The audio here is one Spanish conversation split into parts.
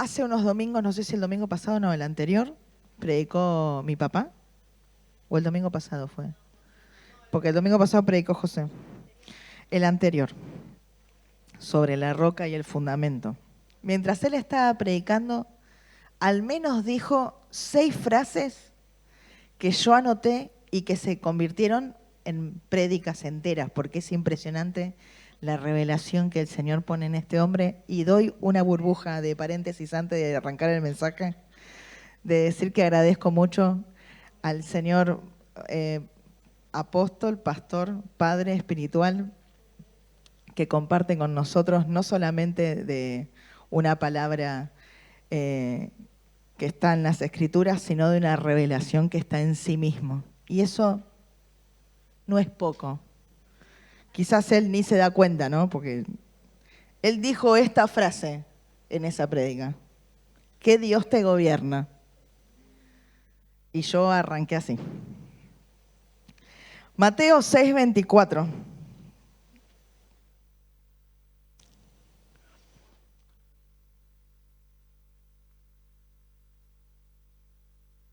Hace unos domingos, no sé si el domingo pasado o no, el anterior, predicó mi papá, o el domingo pasado fue, porque el domingo pasado predicó José. El anterior, sobre la roca y el fundamento. Mientras él estaba predicando, al menos dijo 6 frases que yo anoté y que se convirtieron en prédicas enteras, porque es impresionante la revelación que el Señor pone en este hombre. Y doy una burbuja de paréntesis antes de arrancar el mensaje, de decir que agradezco mucho al Señor apóstol, pastor, padre espiritual, que comparte con nosotros no solamente de una palabra que está en las Escrituras, sino de una revelación que está en sí mismo. Y eso no es poco. Quizás él ni se da cuenta, ¿no? Porque él dijo esta frase en esa prédica: que Dios te gobierna. Y yo arranqué así. Mateo 6:24.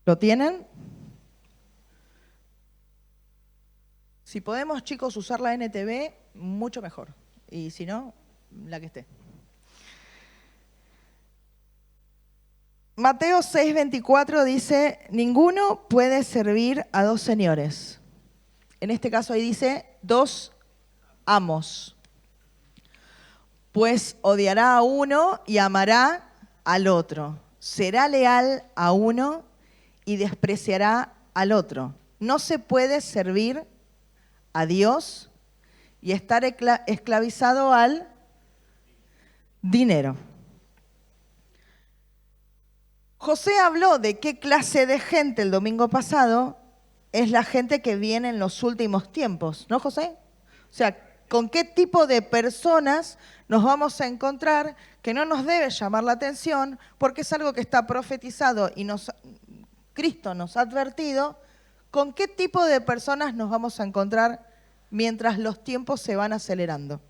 ¿Lo tienen? Si podemos, chicos, usar la NTV, mucho mejor. Y si no, la que esté. Mateo 6:24 dice: ninguno puede servir a 2 señores. En este caso ahí dice 2 amos. Pues odiará a uno y amará al otro. Será leal a uno y despreciará al otro. No se puede servir a Dios y estar esclavizado al dinero. José habló de qué clase de gente el domingo pasado es la gente que viene en los últimos tiempos, ¿no, José? O sea, con qué tipo de personas nos vamos a encontrar, que no nos debe llamar la atención, porque es algo que está profetizado y Cristo nos ha advertido. ¿Con qué tipo de personas nos vamos a encontrar mientras los tiempos se van acelerando?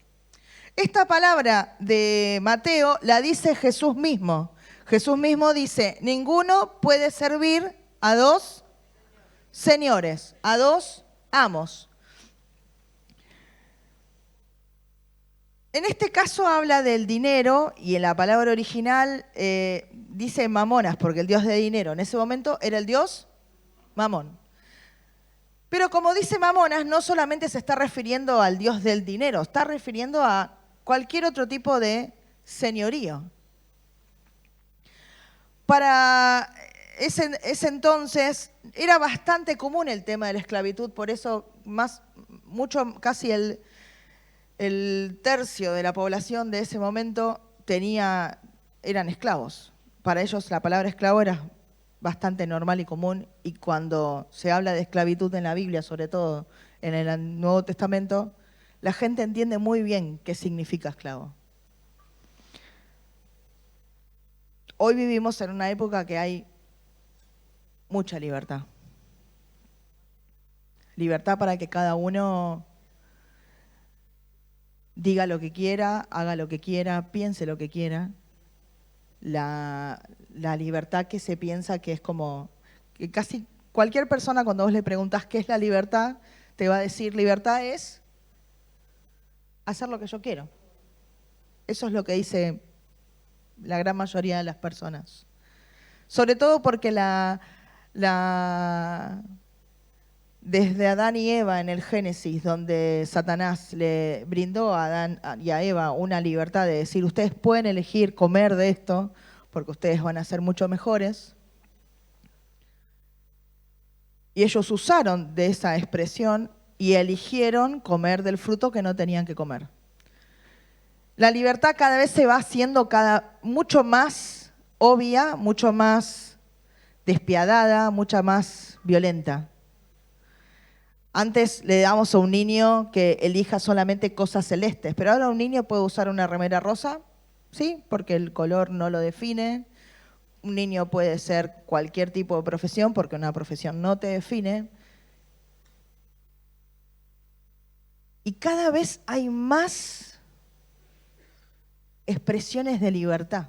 Esta palabra de Mateo la dice Jesús mismo. Jesús mismo dice: ninguno puede servir a 2 señores, a 2 amos. En este caso habla del dinero, y en la palabra original dice mamonas, porque el dios de dinero en ese momento era el dios Mamón. Pero como dice mamonas, no solamente se está refiriendo al dios del dinero, está refiriendo a cualquier otro tipo de señorío. Para ese entonces era bastante común el tema de la esclavitud, por eso casi el tercio de la población de ese momento eran esclavos. Para ellos la palabra esclavo era bastante normal y común, y cuando se habla de esclavitud en la Biblia, sobre todo en el Nuevo Testamento, la gente entiende muy bien qué significa esclavo. Hoy vivimos en una época que hay mucha libertad. Libertad para que cada uno diga lo que quiera, haga lo que quiera, piense lo que quiera. La libertad que se piensa que es como que casi cualquier persona, cuando vos le preguntas qué es la libertad, te va a decir: libertad es hacer lo que yo quiero. Eso es lo que dice la gran mayoría de las personas. Sobre todo porque desde Adán y Eva en el Génesis, donde Satanás le brindó a Adán y a Eva una libertad de decir: ustedes pueden elegir comer de esto porque ustedes van a ser mucho mejores. Y ellos usaron de esa expresión y eligieron comer del fruto que no tenían que comer. La libertad cada vez se va haciendo mucho más obvia, mucho más despiadada, mucha más violenta. Antes le damos a un niño que elija solamente cosas celestes, pero ahora un niño puede usar una remera rosa, ¿sí? Porque el color no lo define. Un niño puede ser cualquier tipo de profesión, porque una profesión no te define. Y cada vez hay más expresiones de libertad.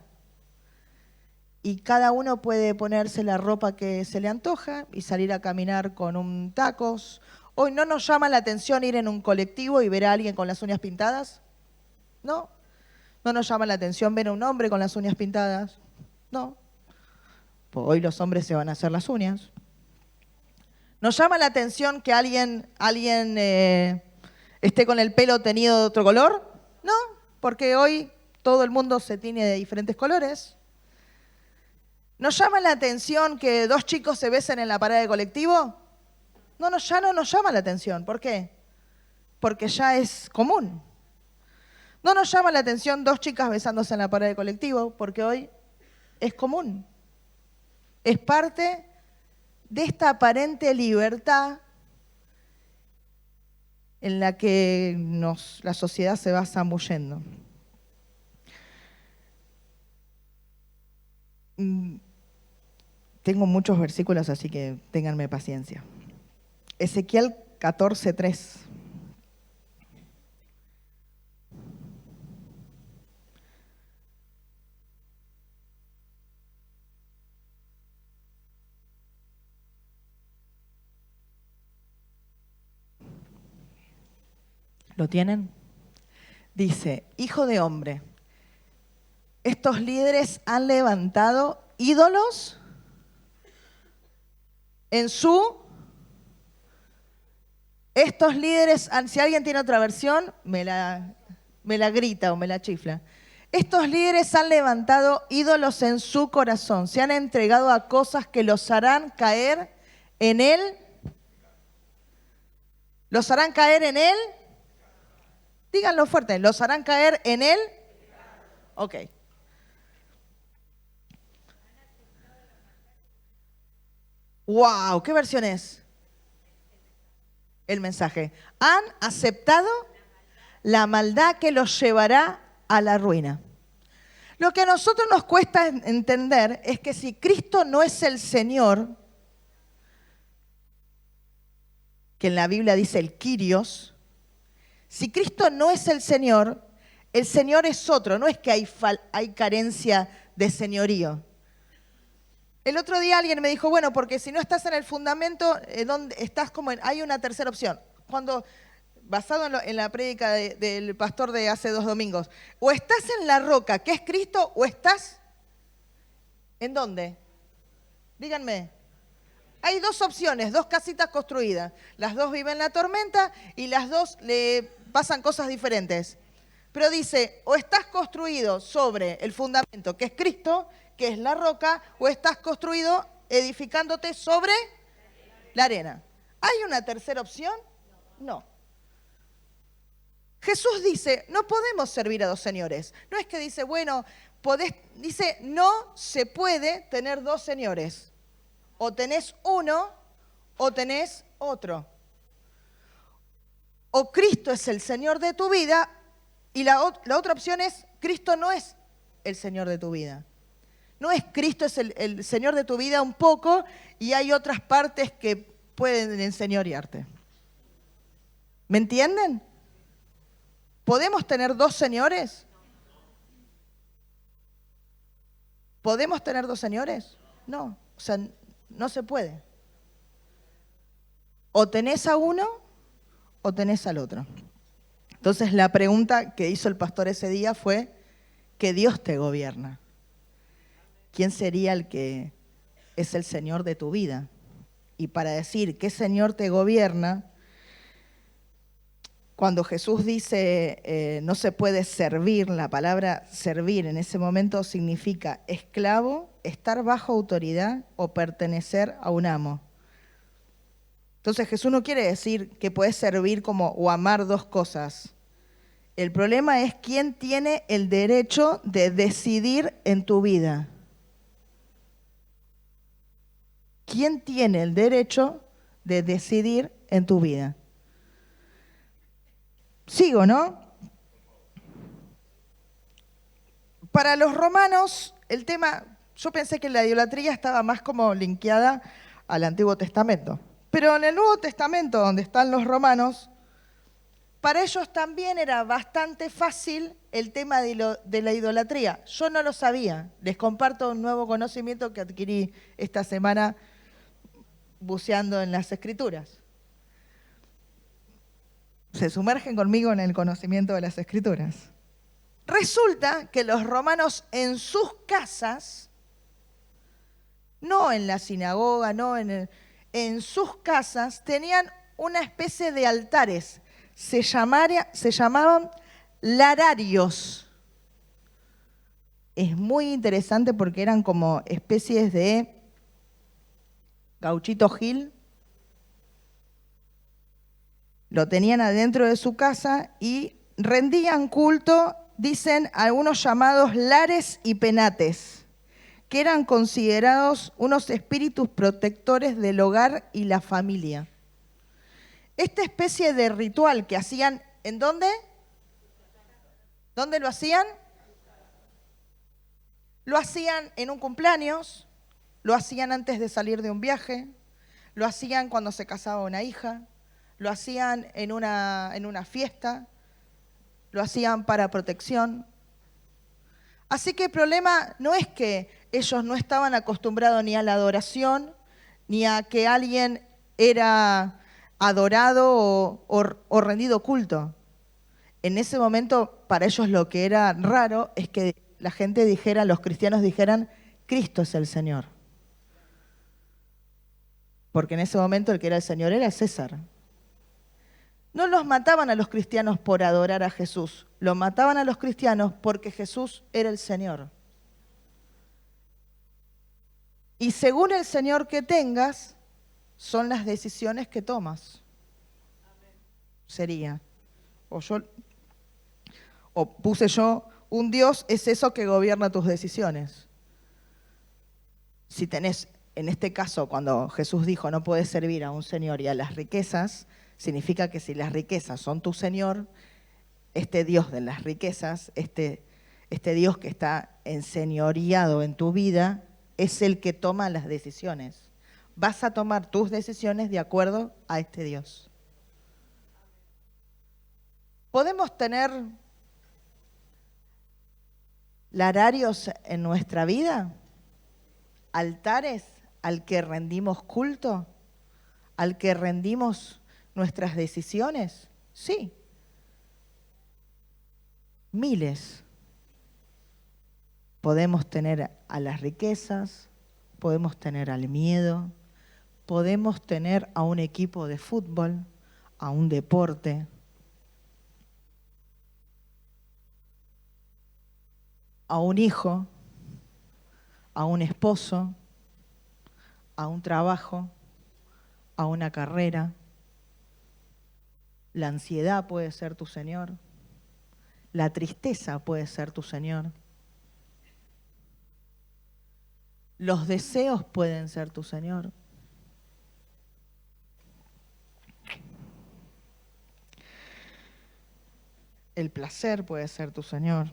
y cada uno puede ponerse la ropa que se le antoja y salir a caminar con un tacos. Hoy no nos llama la atención ir en un colectivo y ver a alguien con las uñas pintadas, ¿no? No nos llama la atención ver a un hombre con las uñas pintadas, no. Pues hoy los hombres se van a hacer las uñas. ¿Nos llama la atención que alguien esté con el pelo teñido de otro color? No, porque hoy todo el mundo se tiñe de diferentes colores. ¿Nos llama la atención que dos chicos se besen en la parada de colectivo? No, ya no nos llama la atención. ¿Por qué? Porque ya es común. No nos llama la atención dos chicas besándose en la parada de colectivo, porque hoy es común. Es parte de esta aparente libertad en la que la sociedad se va zambullendo. Tengo muchos versículos, así que ténganme paciencia. Ezequiel 14:3. ¿Lo tienen? Dice, hijo de hombre, estos líderes han levantado ídolos en su... Estos líderes, si alguien tiene otra versión, me la grita o me la chifla. Estos líderes han levantado ídolos en su corazón, se han entregado a cosas que los harán caer en él. ¿Los harán caer en él? Díganlo fuerte, ¿los harán caer en él? Ok. ¡Wow! ¿Qué versión es? El mensaje. Han aceptado la maldad que los llevará a la ruina. Lo que a nosotros nos cuesta entender es que si Cristo no es el Señor, que en la Biblia dice el Kyrios, si Cristo no es el Señor es otro, no es que hay carencia de señorío. El otro día alguien me dijo, bueno, porque si no estás en el fundamento, estás hay una tercera opción. Basado en la prédica del pastor de hace 2 domingos, o estás en la roca, que es Cristo, o estás, ¿en dónde? Díganme. Hay 2 opciones, 2 casitas construidas. Las 2 viven la tormenta y las 2 le pasan cosas diferentes. Pero dice, o estás construido sobre el fundamento, que es Cristo, que es la roca, o estás construido edificándote sobre la arena. ¿Hay una tercera opción? No. Jesús dice, no podemos servir a 2 señores. No es que dice, bueno, dice, no se puede tener 2 señores. O tenés uno o tenés otro. O Cristo es el Señor de tu vida y la otra opción es, Cristo no es el Señor de tu vida. No es Cristo es el Señor de tu vida un poco y hay otras partes que pueden enseñorearte. ¿Me entienden? ¿Podemos tener 2 señores? ¿Podemos tener 2 señores? No, o sea, no se puede. O tenés a uno o tenés al otro. Entonces la pregunta que hizo el pastor ese día fue, que Dios te gobierna. ¿Quién sería el que es el Señor de tu vida? Y para decir qué Señor te gobierna, cuando Jesús dice no se puede servir, la palabra servir en ese momento significa esclavo, estar bajo autoridad o pertenecer a un amo. Entonces Jesús no quiere decir que puedes servir o amar 2 cosas. El problema es quién tiene el derecho de decidir en tu vida. ¿Quién tiene el derecho de decidir en tu vida? Sigo, ¿no? Para los romanos, el tema, yo pensé que la idolatría estaba más como linkeada al Antiguo Testamento. Pero en el Nuevo Testamento, donde están los romanos, Para ellos también era bastante fácil el tema de la idolatría. Yo no lo sabía. Les comparto un nuevo conocimiento que adquirí esta semana buceando en las Escrituras. Se sumergen conmigo en el conocimiento de las Escrituras. Resulta que los romanos en sus casas, no en la sinagoga, en sus casas, tenían una especie de altares. Se llamaban lararios. Es muy interesante porque eran como especies de gauchito Gil. Lo tenían adentro de su casa y rendían culto, dicen algunos llamados lares y penates, que eran considerados unos espíritus protectores del hogar y la familia. Esta especie de ritual que hacían, ¿en dónde? ¿Dónde lo hacían? Lo hacían en un cumpleaños, lo hacían antes de salir de un viaje, lo hacían cuando se casaba una hija, lo hacían en una fiesta, lo hacían para protección. Así que el problema no es que ellos no estaban acostumbrados ni a la adoración, ni a que alguien era adorado o rendido culto. En ese momento, para ellos lo que era raro es que la gente dijera, los cristianos dijeran, Cristo es el Señor. Porque en ese momento el que era el Señor era César. No los mataban a los cristianos por adorar a Jesús, los mataban a los cristianos porque Jesús era el Señor. Y según el Señor que tengas, son las decisiones que tomas. Sería. O puse yo, un Dios es eso que gobierna tus decisiones. Si tenés, en este caso, cuando Jesús dijo no puedes servir a un señor y a las riquezas, significa que si las riquezas son tu Señor, este Dios de las riquezas, este Dios que está enseñoreado en tu vida, es el que toma las decisiones. Vas a tomar tus decisiones de acuerdo a este Dios. ¿Podemos tener lararios en nuestra vida? ¿Altares al que rendimos culto? ¿Al que rendimos nuestras decisiones? Sí. Miles. Podemos tener a las riquezas, podemos tener al miedo, podemos tener a un equipo de fútbol, a un deporte, a un hijo, a un esposo, a un trabajo, a una carrera. La ansiedad puede ser tu Señor. La tristeza puede ser tu Señor. Los deseos pueden ser tu Señor. El placer puede ser tu Señor.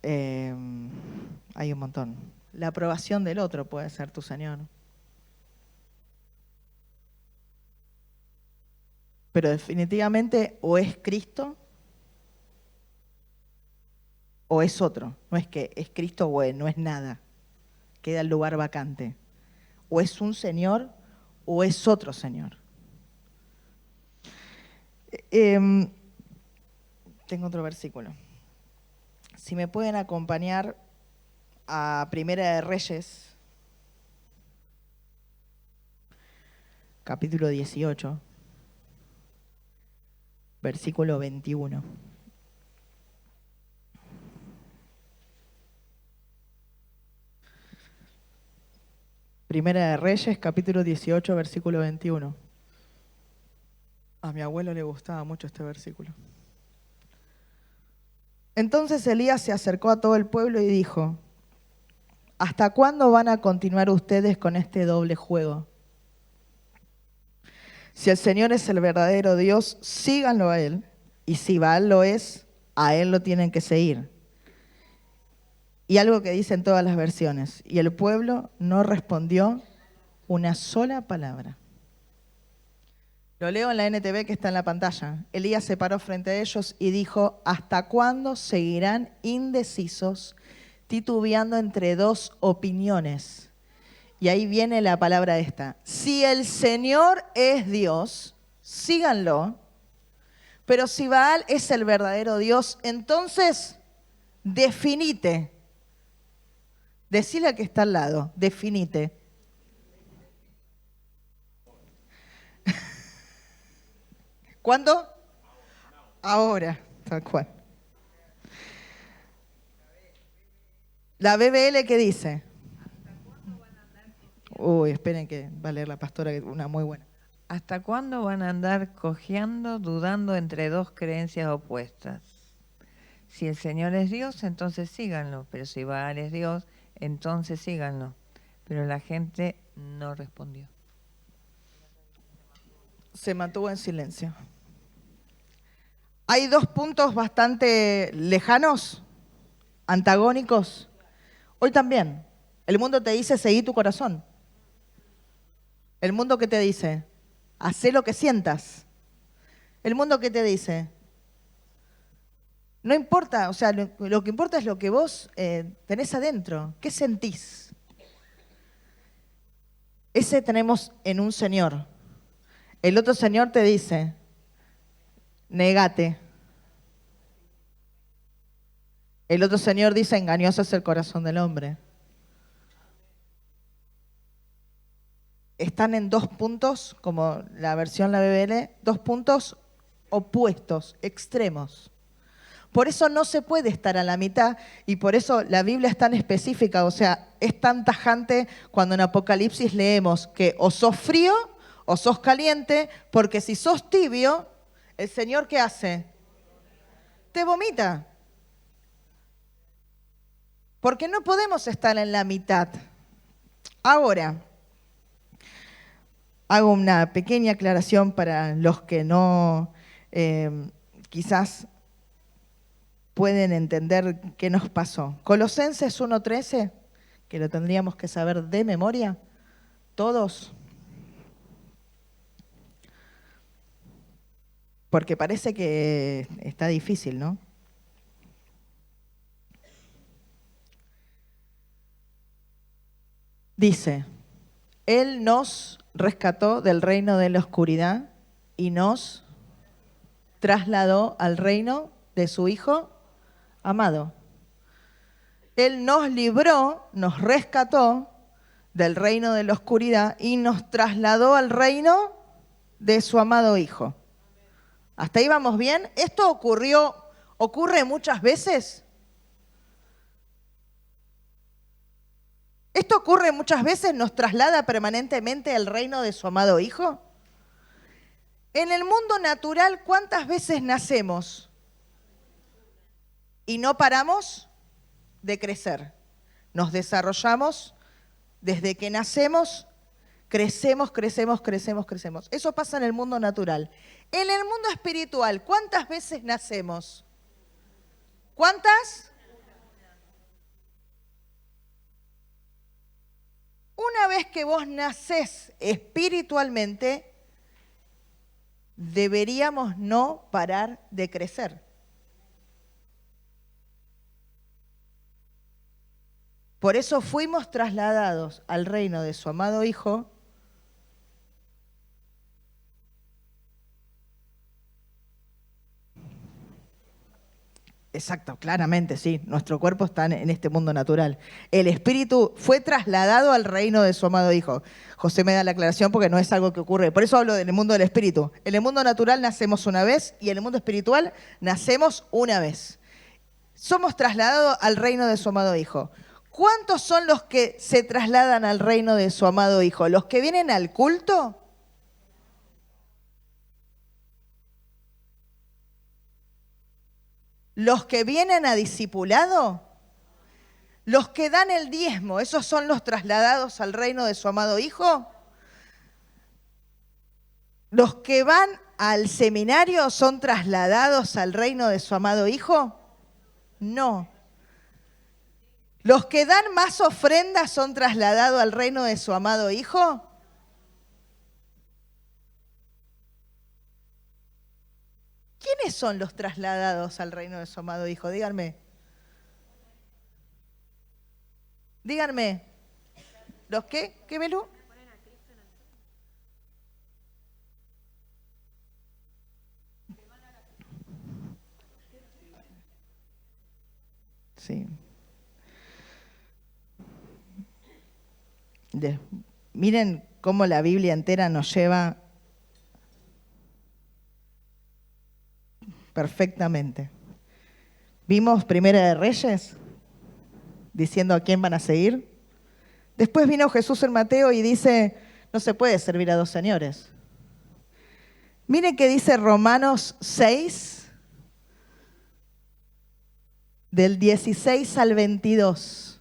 Hay un montón. La aprobación del otro puede ser tu Señor. Pero definitivamente o es Cristo o es otro. No es que es Cristo o no es nada. Queda el lugar vacante. O es un Señor o es otro Señor. Tengo otro versículo. Si me pueden acompañar a Primera de Reyes, capítulo 18, versículo 21. Primera de Reyes, capítulo 18, versículo 21. A mi abuelo le gustaba mucho este versículo. Entonces Elías se acercó a todo el pueblo y dijo: ¿hasta cuándo van a continuar ustedes con este doble juego? Si el Señor es el verdadero Dios, síganlo a Él. Y si Baal lo es, a Él lo tienen que seguir. Y algo que dicen todas las versiones. Y el pueblo no respondió una sola palabra. Lo leo en la NTV que está en la pantalla. Elías se paró frente a ellos y dijo: ¿hasta cuándo seguirán indecisos, titubeando entre dos opiniones? Y ahí viene la palabra esta. Si el Señor es Dios, síganlo. Pero si Baal es el verdadero Dios, entonces definite. Decile al que está al lado, definite. ¿Cuándo? Ahora, tal cual. La BBL, ¿qué dice? Uy, esperen que va a leer la pastora, una muy buena. ¿Hasta cuándo van a andar cojeando, dudando entre dos creencias opuestas? Si el Señor es Dios, entonces síganlo, pero si Baal es Dios, entonces síganlo. Pero la gente no respondió. Se mantuvo en silencio. Hay dos puntos bastante lejanos, antagónicos. Hoy también. El mundo te dice, seguí tu corazón. El mundo que te dice, hacé lo que sientas. El mundo que te dice, no importa, o sea, lo que importa es lo que vos tenés adentro. ¿Qué sentís? Ese tenemos en un Señor. El otro Señor te dice, negate. El otro Señor dice, engañoso es el corazón del hombre. Están en dos puntos, como la versión la BBL, dos puntos opuestos, extremos. Por eso no se puede estar a la mitad y por eso la Biblia es tan específica, o sea, es tan tajante cuando en Apocalipsis leemos que o sos frío o sos caliente, porque si sos tibio, el Señor ¿qué hace? Te vomita. Porque no podemos estar en la mitad. Ahora, hago una pequeña aclaración para los que no quizás pueden entender qué nos pasó. Colosenses 1:13, que lo tendríamos que saber de memoria, todos, porque parece que está difícil, ¿no? Dice, Él nos rescató del reino de la oscuridad y nos trasladó al reino de su Hijo amado. Él nos libró, nos rescató del reino de la oscuridad y nos trasladó al reino de su amado Hijo. ¿Hasta ahí vamos bien? ¿Esto ocurre muchas veces? ¿Esto ocurre muchas veces? ¿Nos traslada permanentemente al reino de su amado Hijo? En el mundo natural, ¿cuántas veces nacemos y no paramos de crecer? Nos desarrollamos desde que nacemos, crecemos. Eso pasa en el mundo natural. En el mundo espiritual, ¿cuántas veces nacemos? ¿Cuántas? Una vez que vos nacés espiritualmente, deberíamos no parar de crecer. Por eso fuimos trasladados al reino de su amado Hijo. Exacto, claramente, sí. Nuestro cuerpo está en este mundo natural. El espíritu fue trasladado al reino de su amado Hijo. José me da la aclaración porque no es algo que ocurre. Por eso hablo del mundo del espíritu. En el mundo natural nacemos una vez y en el mundo espiritual nacemos una vez. Somos trasladados al reino de su amado Hijo. ¿Cuántos son los que se trasladan al reino de su amado Hijo? ¿Los que vienen al culto? ¿Los que vienen a discipulado? ¿Los que dan el diezmo? ¿Esos son los trasladados al reino de su amado Hijo? ¿Los que van al seminario son trasladados al reino de su amado Hijo? No. ¿Los que dan más ofrendas son trasladados al reino de su amado Hijo? ¿quiénes son los trasladados al reino de su amado Hijo? Díganme. Díganme. ¿Los qué? ¿Qué, Belú? Sí. Miren cómo la Biblia entera nos lleva perfectamente. Vimos Primera de Reyes, diciendo a quién van a seguir. Después vino Jesús en Mateo y dice, no se puede servir a dos señores. Miren qué dice Romanos 6, del 16 al 22.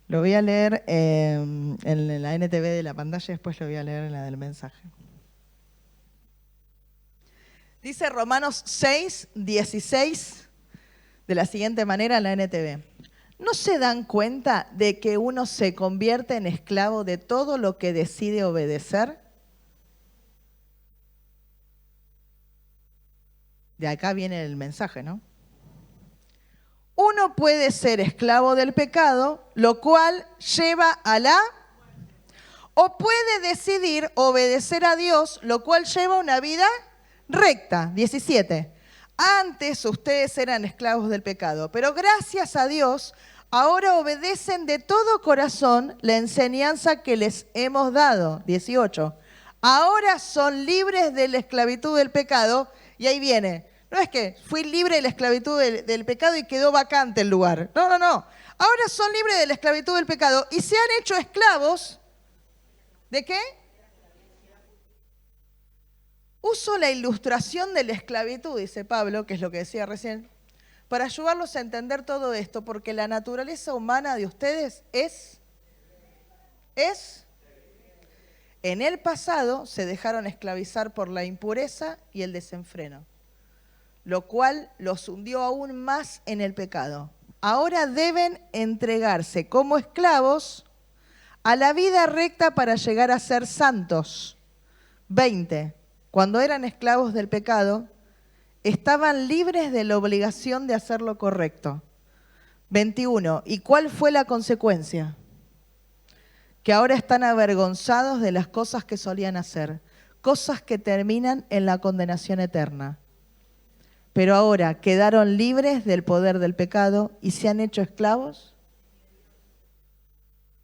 Lo voy a leer en la NTV de la pantalla y después lo voy a leer en la del mensaje. Dice Romanos 6, 16, de la siguiente manera en la NTV. ¿No se dan cuenta de que uno se convierte en esclavo de todo lo que decide obedecer? De acá viene el mensaje, ¿no? Uno puede ser esclavo del pecado, lo cual lleva a la... O puede decidir obedecer a Dios, lo cual lleva a una vida recta. 17. Antes ustedes eran esclavos del pecado, pero gracias a Dios ahora obedecen de todo corazón la enseñanza que les hemos dado. 18. Ahora son libres de la esclavitud del pecado y ahí viene. No es que fui libre de la esclavitud del pecado y quedó vacante el lugar. No, no, no. Ahora son libres de la esclavitud del pecado y se han hecho esclavos. ¿De qué? Uso la ilustración de la esclavitud, dice Pablo, que es lo que decía recién, para ayudarlos a entender todo esto, porque la naturaleza humana de ustedes es, en el pasado se dejaron esclavizar por la impureza y el desenfreno, lo cual los hundió aún más en el pecado. Ahora deben entregarse como esclavos a la vida recta para llegar a ser santos. 20. Cuando eran esclavos del pecado, estaban libres de la obligación de hacer lo correcto. 21. ¿Y cuál fue la consecuencia? Que ahora están avergonzados de las cosas que solían hacer, cosas que terminan en la condenación eterna. Pero ahora quedaron libres del poder del pecado y se han hecho esclavos.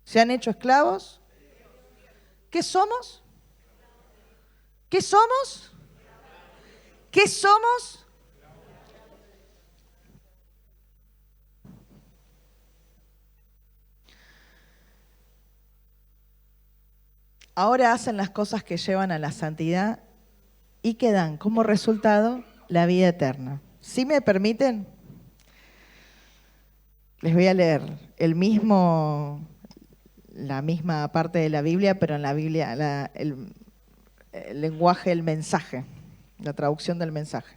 ¿Se han hecho esclavos? ¿Qué somos? ¿Qué somos? ¿Qué somos? Ahora hacen las cosas que llevan a la santidad y que dan como resultado la vida eterna. Si me permiten, les voy a leer la misma parte de la Biblia, pero en la Biblia el lenguaje del mensaje, la traducción del mensaje.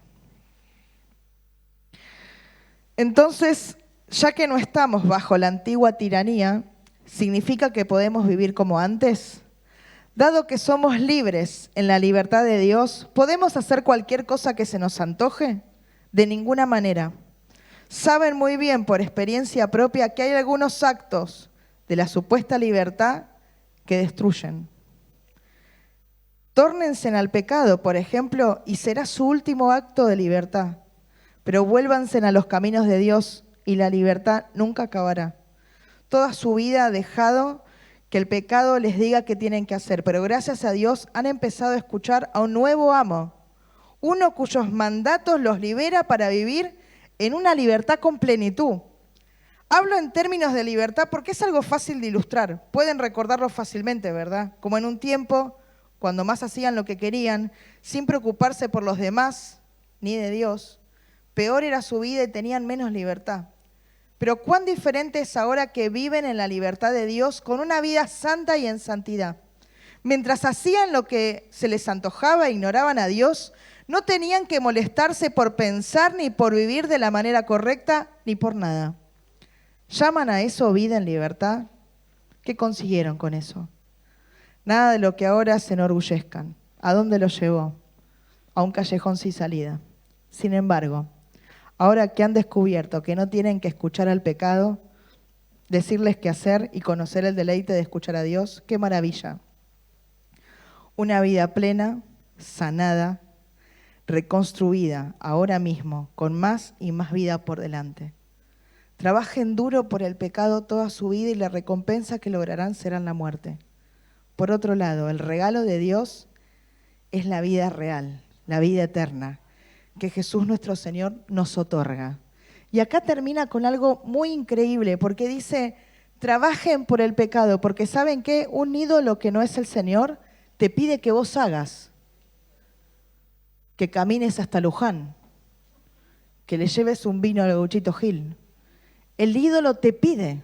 Entonces, ya que no estamos bajo la antigua tiranía, ¿significa que podemos vivir como antes? Dado que somos libres en la libertad de Dios, ¿podemos hacer cualquier cosa que se nos antoje? De ninguna manera. Saben muy bien por experiencia propia que hay algunos actos de la supuesta libertad que destruyen. Tórnense al pecado, por ejemplo, y será su último acto de libertad. Pero vuélvanse a los caminos de Dios y la libertad nunca acabará. Toda su vida ha dejado que el pecado les diga qué tienen que hacer, pero gracias a Dios han empezado a escuchar a un nuevo amo, uno cuyos mandatos los libera para vivir en una libertad con plenitud. Hablo en términos de libertad porque es algo fácil de ilustrar. Pueden recordarlo fácilmente, ¿verdad? Como en un tiempo cuando más hacían lo que querían, sin preocuparse por los demás ni de Dios, peor era su vida y tenían menos libertad. Pero cuán diferente es ahora que viven en la libertad de Dios con una vida santa y en santidad. Mientras hacían lo que se les antojaba e ignoraban a Dios, no tenían que molestarse por pensar ni por vivir de la manera correcta ni por nada. ¿Llaman a eso vida en libertad? ¿Qué consiguieron con eso? Nada de lo que ahora se enorgullezcan. ¿A dónde los llevó? A un callejón sin salida. Sin embargo, ahora que han descubierto que no tienen que escuchar al pecado, decirles qué hacer y conocer el deleite de escuchar a Dios, qué maravilla. Una vida plena, sanada, reconstruida ahora mismo, con más y más vida por delante. Trabajen duro por el pecado toda su vida y la recompensa que lograrán será la muerte. Por otro lado, el regalo de Dios es la vida real, la vida eterna, que Jesús nuestro Señor nos otorga. Y acá termina con algo muy increíble, porque dice, trabajen por el pecado, porque ¿saben qué? Un ídolo que no es el Señor te pide que vos hagas, que camines hasta Luján, que le lleves un vino al Gauchito Gil. El ídolo te pide.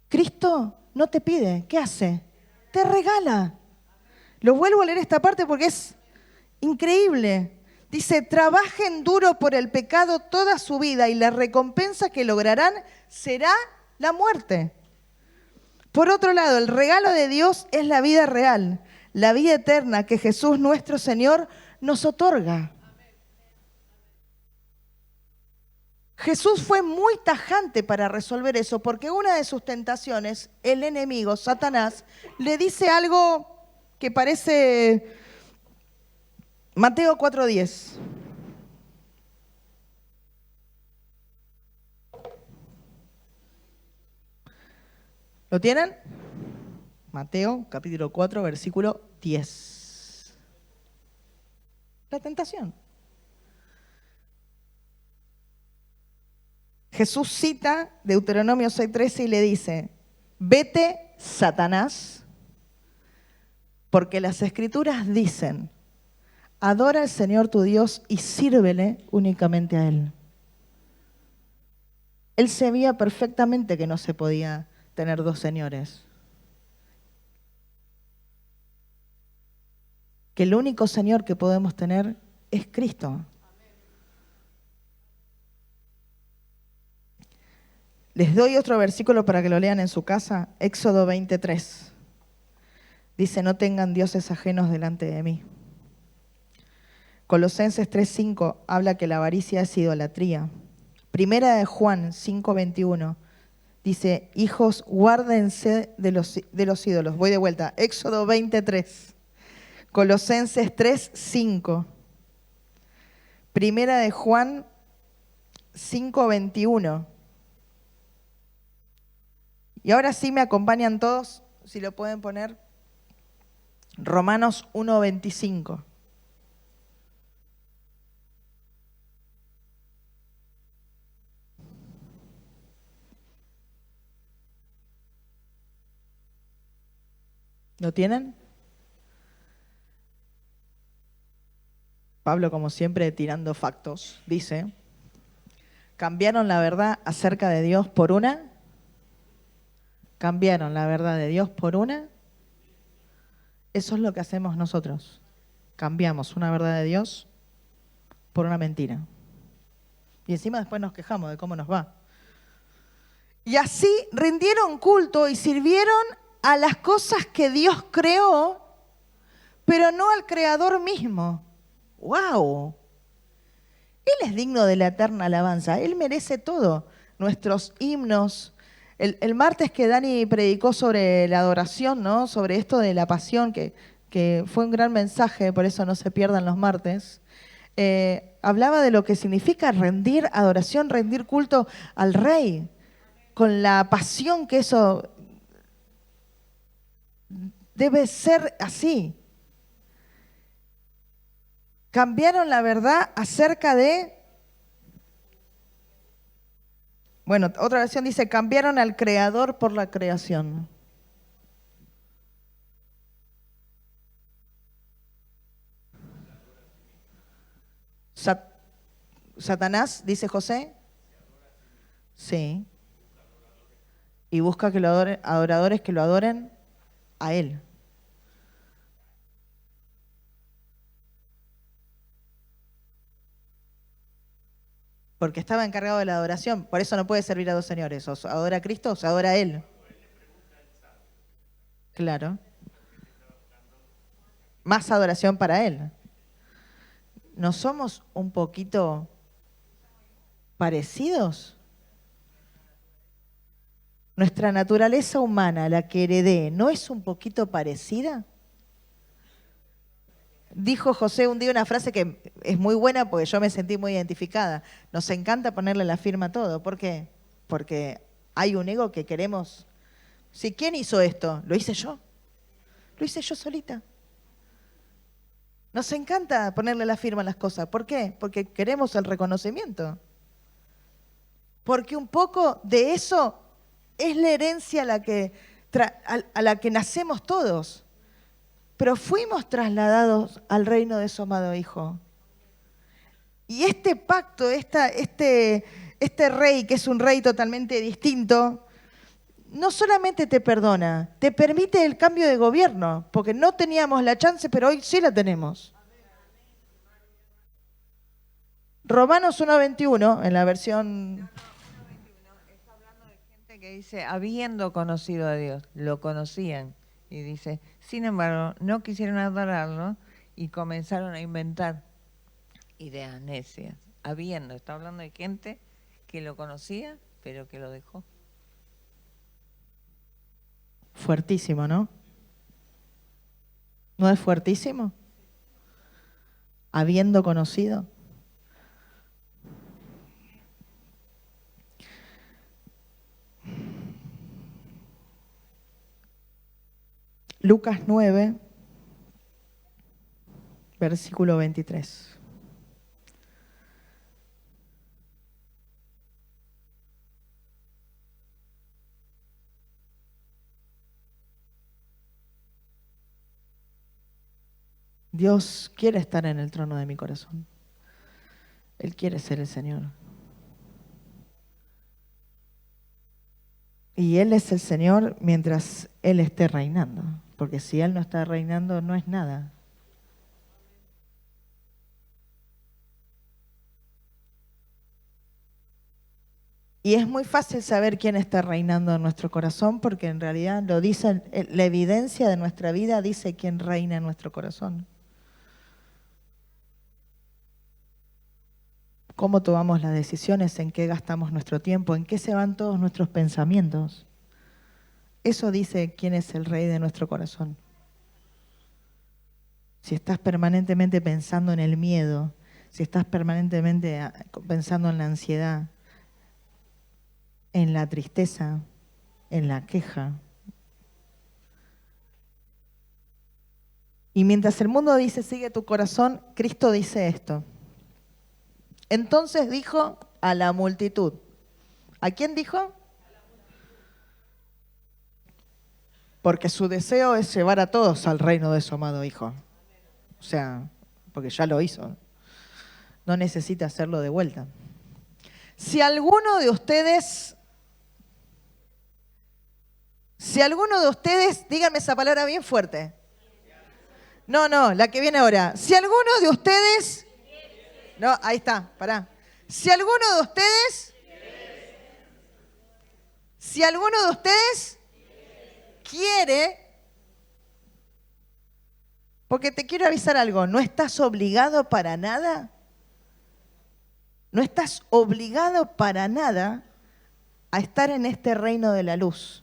Cristo no te pide. ¿Qué hace? Te regala. Lo vuelvo a leer esta parte porque es increíble. Dice, trabajen duro por el pecado toda su vida y la recompensa que lograrán será la muerte. Por otro lado, el regalo de Dios es la vida real, la vida eterna que Jesús nuestro Señor nos otorga. Jesús fue muy tajante para resolver eso, porque una de sus tentaciones, el enemigo, Satanás, le dice algo que parece Mateo 4:10. ¿Lo tienen? Mateo capítulo 4, versículo 10. La tentación. Jesús cita Deuteronomio 6:13 y le dice, vete, Satanás, porque las Escrituras dicen, adora al Señor tu Dios y sírvele únicamente a Él. Él sabía perfectamente que no se podía tener dos señores. Que el único Señor que podemos tener es Cristo. Les doy otro versículo para que lo lean en su casa, Éxodo 23. Dice, no tengan dioses ajenos delante de mí. Colosenses 3:5 habla que la avaricia es idolatría. Primera de Juan 5:21 dice, hijos, guárdense de los ídolos. Voy de vuelta, Éxodo 23. Colosenses 3:5. Primera de Juan 5:21. Y ahora sí me acompañan todos, si lo pueden poner, Romanos 1:25. ¿Lo tienen? Pablo, como siempre, tirando factos, dice, cambiaron la verdad acerca de Dios por una. Cambiaron la verdad de Dios por una. Eso es lo que hacemos nosotros. Cambiamos una verdad de Dios por una mentira. Y encima después nos quejamos de cómo nos va. Y así rindieron culto y sirvieron a las cosas que Dios creó, pero no al Creador mismo. ¡Wow! Él es digno de la eterna alabanza. Él merece todo. Nuestros himnos. El martes que Dani predicó sobre la adoración, ¿no? Sobre esto de la pasión, que fue un gran mensaje, por eso no se pierdan los martes. Hablaba de lo que significa rendir adoración, rendir culto al Rey, con la pasión que eso debe ser así. Cambiaron la verdad acerca de... Bueno, otra versión dice, cambiaron al Creador por la creación. Satanás, dice José. Sí. Y busca que lo adoren, adoradores que lo adoren a Él. Porque estaba encargado de la adoración. Por eso no puede servir a dos señores. O se adora a Cristo o se adora a Él. Claro. Más adoración para Él. ¿no somos un poquito parecidos? Nuestra naturaleza humana, la que heredé, ¿no es un poquito parecida? Dijo José un día una frase que es muy buena porque yo me sentí muy identificada. Nos encanta ponerle la firma a todo. ¿Por qué? Porque hay un ego que queremos. Sí, ¿quién hizo esto? Lo hice yo. Lo hice yo solita. Nos encanta ponerle la firma a las cosas. ¿Por qué? Porque queremos el reconocimiento. Porque un poco de eso es la herencia a la que nacemos todos. Pero fuimos trasladados al reino de su amado Hijo. Y este pacto, este rey, que es un rey totalmente distinto, no solamente te perdona, te permite el cambio de gobierno, porque no teníamos la chance, pero hoy sí la tenemos. Romanos 1:21, en la versión... Está hablando de gente que dice, habiendo conocido a Dios, lo conocían. Y dice, sin embargo, no quisieron adorarlo y comenzaron a inventar ideas necias. Está hablando de gente que lo conocía, pero que lo dejó. Fuertísimo, ¿no? ¿No es fuertísimo? Habiendo conocido. Lucas 9, versículo 23. Dios quiere estar en el trono de mi corazón. Él quiere ser el Señor. Y Él es el Señor mientras Él esté reinando. Porque si Él no está reinando, no es nada. Y es muy fácil saber quién está reinando en nuestro corazón, porque en realidad lo dice, la evidencia de nuestra vida dice quién reina en nuestro corazón. Cómo tomamos las decisiones, en qué gastamos nuestro tiempo, en qué se van todos nuestros pensamientos. Eso dice quién es el rey de nuestro corazón. Si estás permanentemente pensando en el miedo, si estás permanentemente pensando en la ansiedad, en la tristeza, en la queja. Y mientras el mundo dice, sigue tu corazón, Cristo dice esto. Entonces dijo a la multitud. ¿A quién dijo? Porque su deseo es llevar a todos al reino de su amado Hijo. O sea, porque ya lo hizo. No necesita hacerlo de vuelta. Si alguno de ustedes, díganme esa palabra bien fuerte. No, la que viene ahora. Si alguno de ustedes, no, ahí está, pará. Si alguno de ustedes quiere, porque te quiero avisar algo, no estás obligado para nada. No estás obligado para nada a estar en este reino de la luz.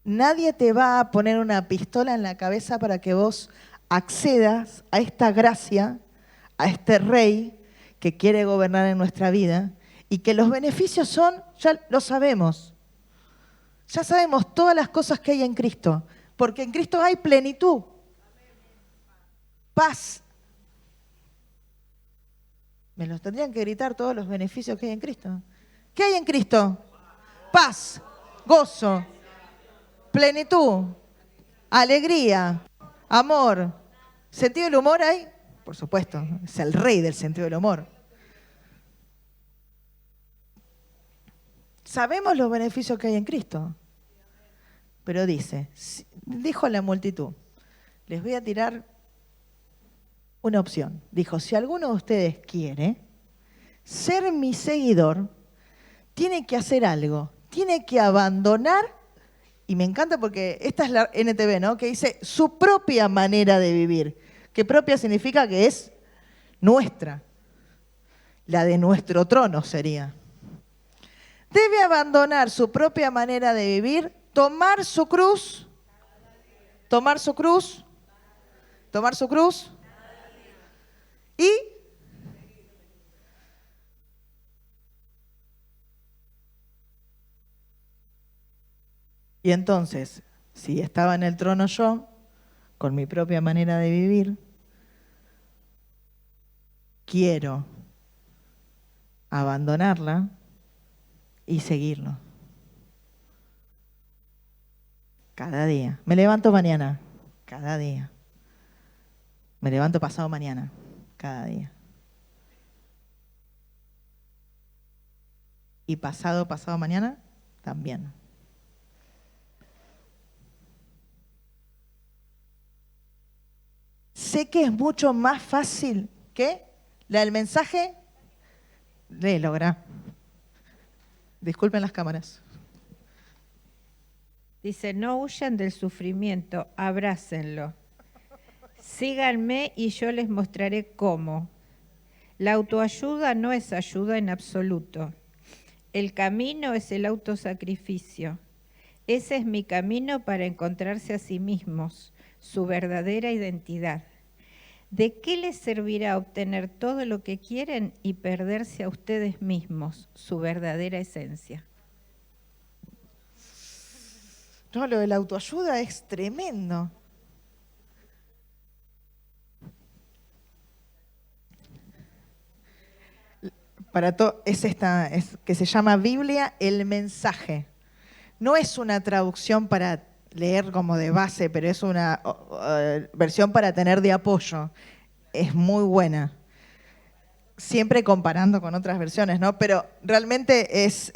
Nadie te va a poner una pistola en la cabeza para que vos accedas a esta gracia, a este rey que quiere gobernar en nuestra vida y que los beneficios son, ya lo sabemos. Ya sabemos todas las cosas que hay en Cristo, porque en Cristo hay plenitud, paz. Me los tendrían que gritar todos los beneficios que hay en Cristo. ¿Qué hay en Cristo? Paz, gozo, plenitud, alegría, amor. ¿Sentido del humor hay? Por supuesto, es el rey del sentido del humor. Sabemos los beneficios que hay en Cristo. Pero dijo a la multitud, les voy a tirar una opción. Dijo, si alguno de ustedes quiere ser mi seguidor, tiene que hacer algo. Tiene que abandonar, y me encanta porque esta es la NTV, ¿no? Que dice su propia manera de vivir. que propia significa que es nuestra, la de nuestro trono sería. Debe abandonar su propia manera de vivir, tomar su cruz, y entonces, si estaba en el trono yo, con mi propia manera de vivir, quiero abandonarla y seguirlo. Cada día. Me levanto mañana, cada día. Me levanto pasado mañana, cada día. Y pasado mañana, también. Sé que es mucho más fácil que la del mensaje. Logra. Disculpen las cámaras. Dice, no huyan del sufrimiento, abrácenlo. Síganme y yo les mostraré cómo. La autoayuda no es ayuda en absoluto. El camino es el autosacrificio. Ese es mi camino para encontrarse a sí mismos, su verdadera identidad. ¿De qué les servirá obtener todo lo que quieren y perderse a ustedes mismos, su verdadera esencia? No, lo de la autoayuda es tremendo. Es que se llama Biblia el mensaje. No es una traducción para leer como de base, pero es una versión para tener de apoyo. Es muy buena. Siempre comparando con otras versiones, ¿no? Pero realmente es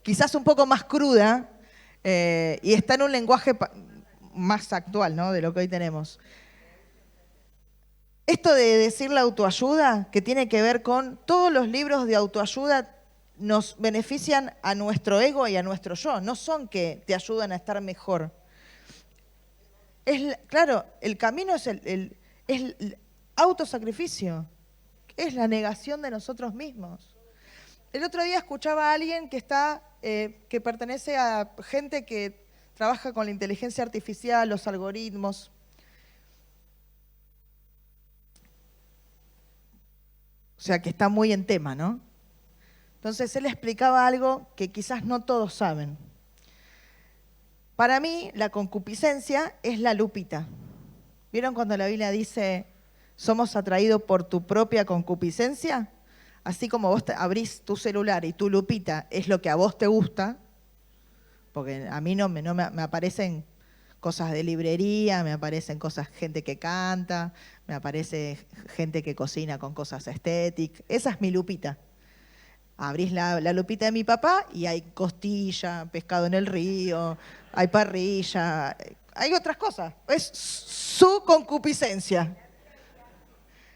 quizás un poco más cruda y está en un lenguaje más actual, ¿no? De lo que hoy tenemos. Esto de decir la autoayuda, que tiene que ver con todos los libros de autoayuda, nos benefician a nuestro ego y a nuestro yo. No son que te ayudan a estar mejor. Claro, el camino es el autosacrificio. Es la negación de nosotros mismos. El otro día escuchaba a alguien que pertenece a gente que trabaja con la inteligencia artificial, los algoritmos. O sea, que está muy en tema, ¿no? Entonces él explicaba algo que quizás no todos saben. Para mí, la concupiscencia es la lupita. ¿Vieron cuando la Biblia dice, somos atraídos por tu propia concupiscencia? Así como vos abrís tu celular y tu lupita es lo que a vos te gusta, porque a mí no me aparecen cosas de librería, me aparecen gente que canta, me aparece gente que cocina con cosas estéticas. Esa es mi lupita. Abrís la lupita de mi papá y hay costilla, pescado en el río, hay parrilla, hay otras cosas. Es su concupiscencia.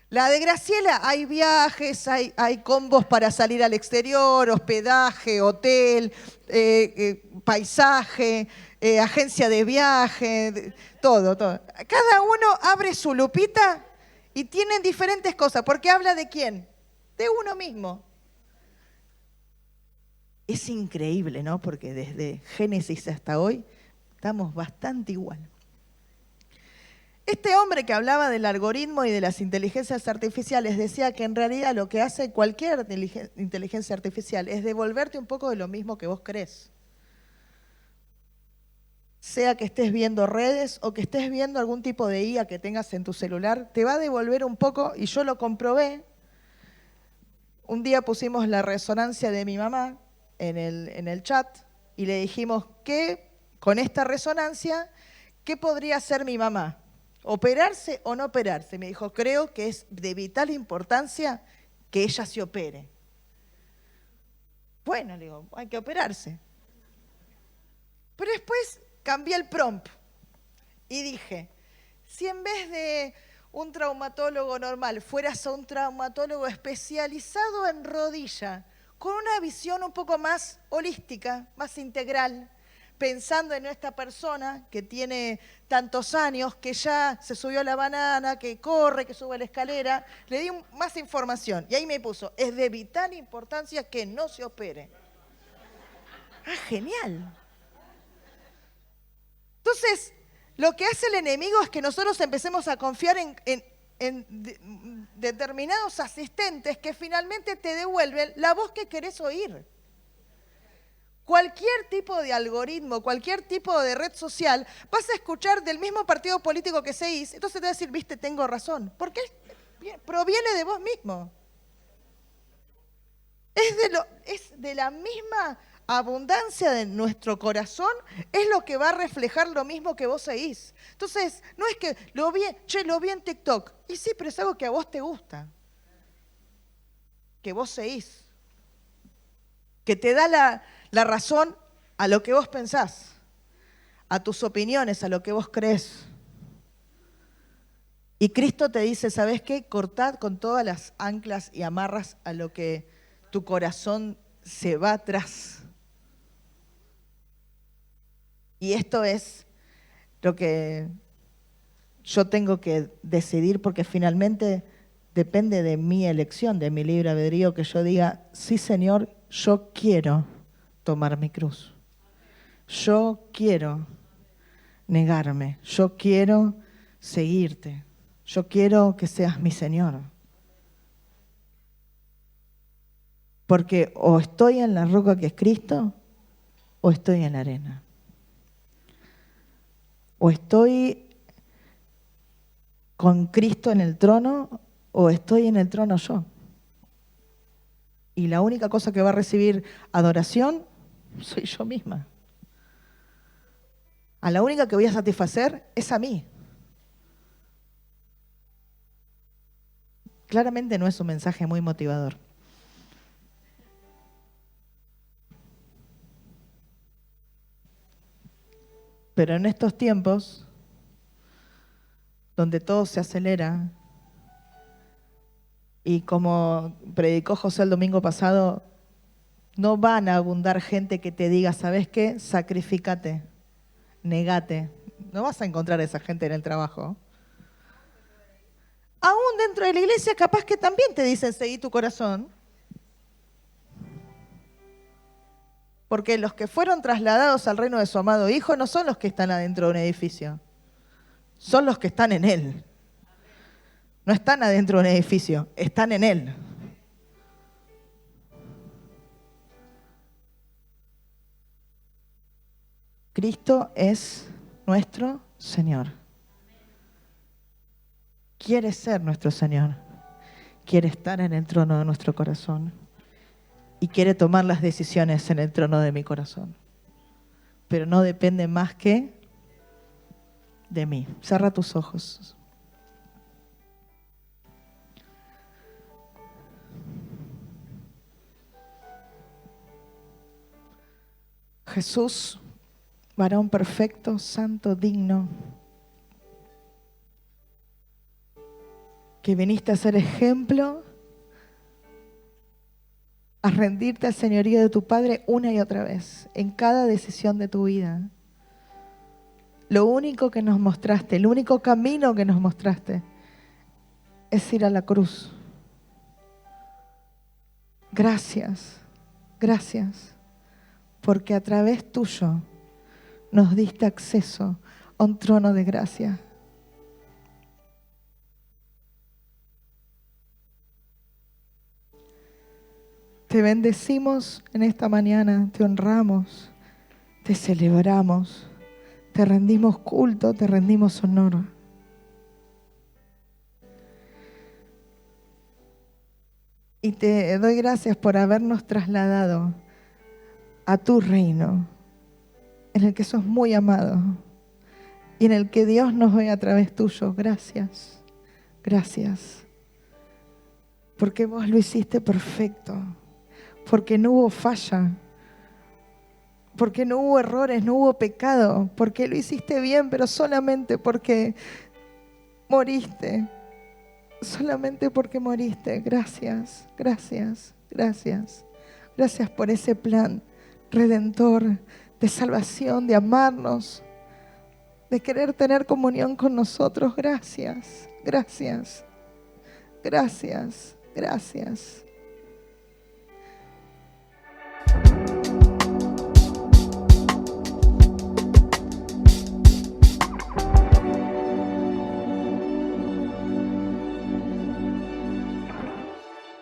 La de Graciela, hay viajes, hay combos para salir al exterior, hospedaje, hotel, paisaje, agencia de viaje, todo. Cada uno abre su lupita y tienen diferentes cosas, porque habla de quién, de uno mismo. Es increíble, ¿no? Porque desde Génesis hasta hoy estamos bastante igual. Este hombre que hablaba del algoritmo y de las inteligencias artificiales decía que en realidad lo que hace cualquier inteligencia artificial es devolverte un poco de lo mismo que vos crees. Sea que estés viendo redes o que estés viendo algún tipo de IA que tengas en tu celular, te va a devolver un poco, y yo lo comprobé. Un día pusimos la resonancia de mi mamá en el chat y le dijimos que con esta resonancia, ¿qué podría hacer mi mamá? ¿Operarse o no operarse? Me dijo, creo que es de vital importancia que ella se opere. Bueno, le digo, hay que operarse. Pero después cambié el prompt y dije, si en vez de un traumatólogo normal fueras a un traumatólogo especializado en rodilla, con una visión un poco más holística, más integral, pensando en esta persona que tiene tantos años, que ya se subió a la banana, que corre, que sube la escalera. Le di más información y ahí me puso, es de vital importancia que no se opere. Ah, genial. Entonces, lo que hace el enemigo es que nosotros empecemos a confiar en determinados asistentes que finalmente te devuelven la voz que querés oír. Cualquier tipo de algoritmo, cualquier tipo de red social, vas a escuchar del mismo partido político que seguís, entonces te va a decir, viste, tengo razón, porque proviene de vos mismo. Es de la misma abundancia de nuestro corazón, es lo que va a reflejar lo mismo que vos seguís. Entonces, no es que lo vi en TikTok, y sí, pero es algo que a vos te gusta, que vos seguís, que te da la razón a lo que vos pensás, a tus opiniones, a lo que vos crees. Y Cristo te dice, ¿sabés qué? Cortad con todas las anclas y amarras a lo que tu corazón se va atrás. Y esto es lo que yo tengo que decidir, porque finalmente depende de mi elección, de mi libre albedrío, que yo diga, sí, Señor, yo quiero tomar mi cruz. Yo quiero negarme. Yo quiero seguirte. Yo quiero que seas mi Señor. Porque o estoy en la roca que es Cristo, o estoy en la arena. O estoy con Cristo en el trono, o estoy en el trono yo. Y la única cosa que va a recibir adoración soy yo misma. A la única que voy a satisfacer es a mí. Claramente no es un mensaje muy motivador. Pero en estos tiempos, donde todo se acelera, y como predicó José el domingo pasado, no van a abundar gente que te diga, ¿sabes qué? Sacrificate, negate. No vas a encontrar a esa gente en el trabajo. Aún dentro de la iglesia, capaz que también te dicen, seguí tu corazón. Porque los que fueron trasladados al reino de su amado Hijo no son los que están adentro de un edificio. Son los que están en Él. No están adentro de un edificio, están en Él. Cristo es nuestro Señor. Quiere ser nuestro Señor. Quiere estar en el trono de nuestro corazón. Y quiere tomar las decisiones en el trono de mi corazón. Pero no depende más que de mí. Cierra tus ojos. Jesús, varón perfecto, santo, digno, que viniste a ser ejemplo, a rendirte al señorío de tu Padre una y otra vez, en cada decisión de tu vida. Lo único que nos mostraste, el único camino que nos mostraste, es ir a la cruz. Gracias, gracias, porque a través tuyo nos diste acceso a un trono de gracia. Te bendecimos en esta mañana, te honramos, te celebramos, te rendimos culto, te rendimos honor. Y te doy gracias por habernos trasladado a tu reino, en el que sos muy amado y en el que Dios nos ve a través tuyo. Gracias, gracias, porque vos lo hiciste perfecto. Porque no hubo falla, porque no hubo errores, no hubo pecado, porque lo hiciste bien, pero solamente porque moriste, solamente porque moriste. Gracias, gracias, gracias, gracias por ese plan redentor de salvación, de amarnos, de querer tener comunión con nosotros. Gracias, gracias, gracias, gracias.